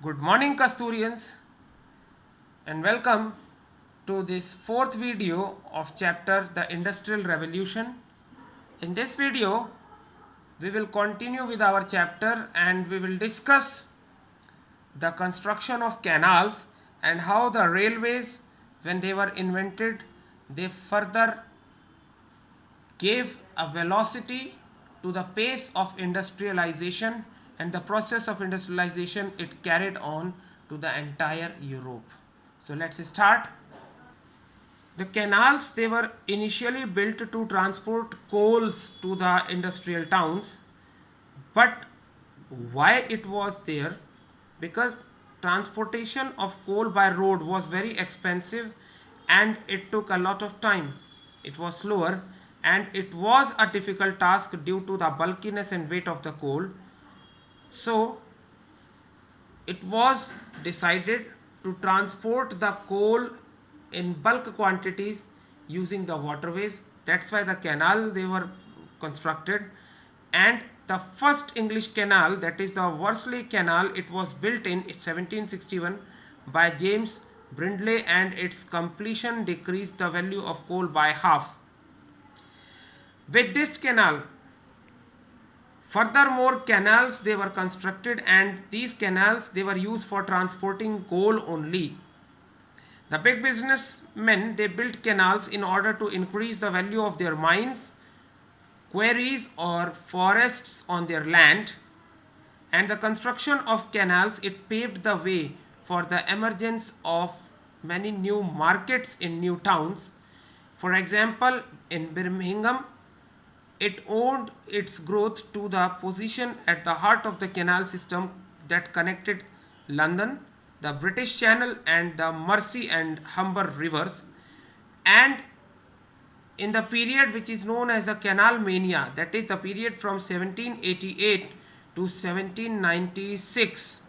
Good morning, Kasturians, and welcome to this fourth video of chapter The Industrial Revolution. In this video, we will continue with our chapter and we will discuss the construction of canals and how the railways, when they were invented, they further gave a velocity to the pace of industrialization, and the process of industrialization it carried on to the entire Europe. So let's start. The canals, they were initially built to transport coals to the industrial towns, but why it was there? Because transportation of coal by road was very expensive and it took a lot of time. It was slower and it was a difficult task due to the bulkiness and weight of the coal. So it was decided to transport the coal in bulk quantities using the waterways. That's why the canal they were constructed. And the first English canal, that is the Worsley Canal, it was built in 1761 by James Brindley, and its completion decreased the value of coal by half. With this canal, furthermore canals they were constructed, and these canals they were used for transporting coal only. The big businessmen they built canals in order to increase the value of their mines, quarries or forests on their land, and the construction of canals it paved the way for the emergence of many new markets in new towns. For example, in Birmingham, it owed its growth to the position at the heart of the canal system that connected London, the British Channel and the Mersey and Humber rivers. And in the period which is known as the Canal Mania, that is the period from 1788 to 1796,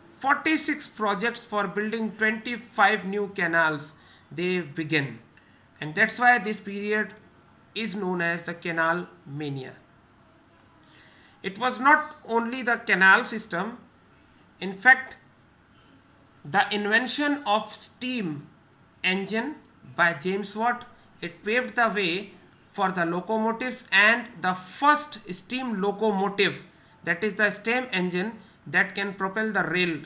46 projects for building 25 new canals they began, and that's why this period is known as the Canal Mania. It was not only the canal system, in fact the invention of steam engine by James Watt it paved the way for the locomotives, and the first steam locomotive, that is the steam engine that can propel the rail,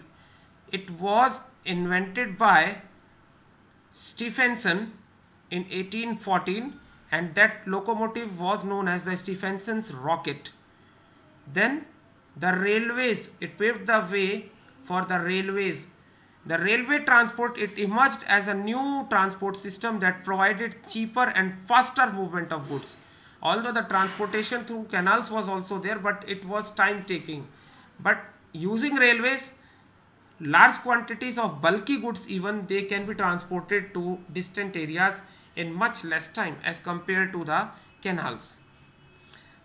it was invented by Stephenson in 1814, and that locomotive was known as the Stephenson's rocket. Then the railways, it paved the way for the railways. The railway transport it emerged as a new transport system that provided cheaper and faster movement of goods. Although the transportation through canals was also there, but it was time taking. But using railways, large quantities of bulky goods even they can be transported to distant areas in much less time as compared to the canals.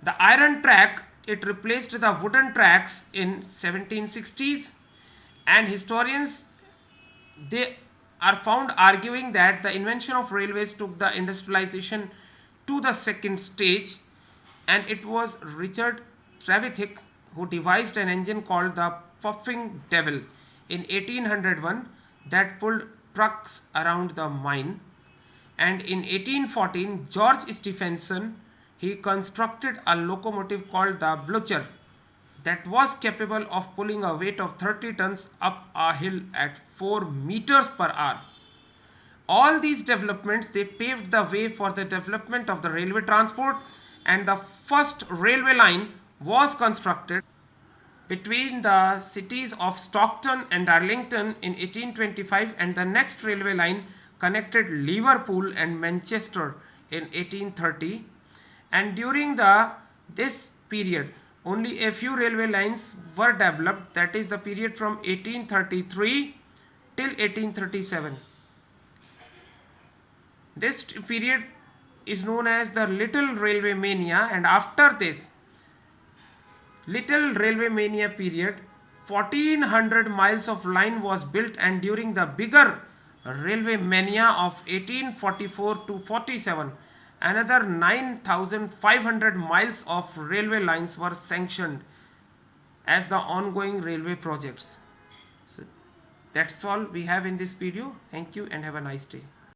The iron track it replaced the wooden tracks in 1760s, and historians they are found arguing that the invention of railways took the industrialization to the second stage, and it was Richard Trevithick who devised an engine called the Puffing Devil in 1801 that pulled trucks around the mine. And in 1814 George Stephenson he constructed a locomotive called the Blucher that was capable of pulling a weight of 30 tons up a hill at 4 meters per hour. All these developments they paved the way for the development of the railway transport, and the first railway line was constructed between the cities of Stockton and Darlington in 1825, and the next railway line connected Liverpool and Manchester in 1830. And during this period only a few railway lines were developed, that is the period from 1833 till 1837. This period is known as the Little Railway Mania, and after this Little Railway Mania period 1400 miles of line was built, and during the bigger Railway Mania of 1844 to 47 another 9,500 miles of railway lines were sanctioned as the ongoing railway projects. So That's all we have in this video. Thank you and have a nice day.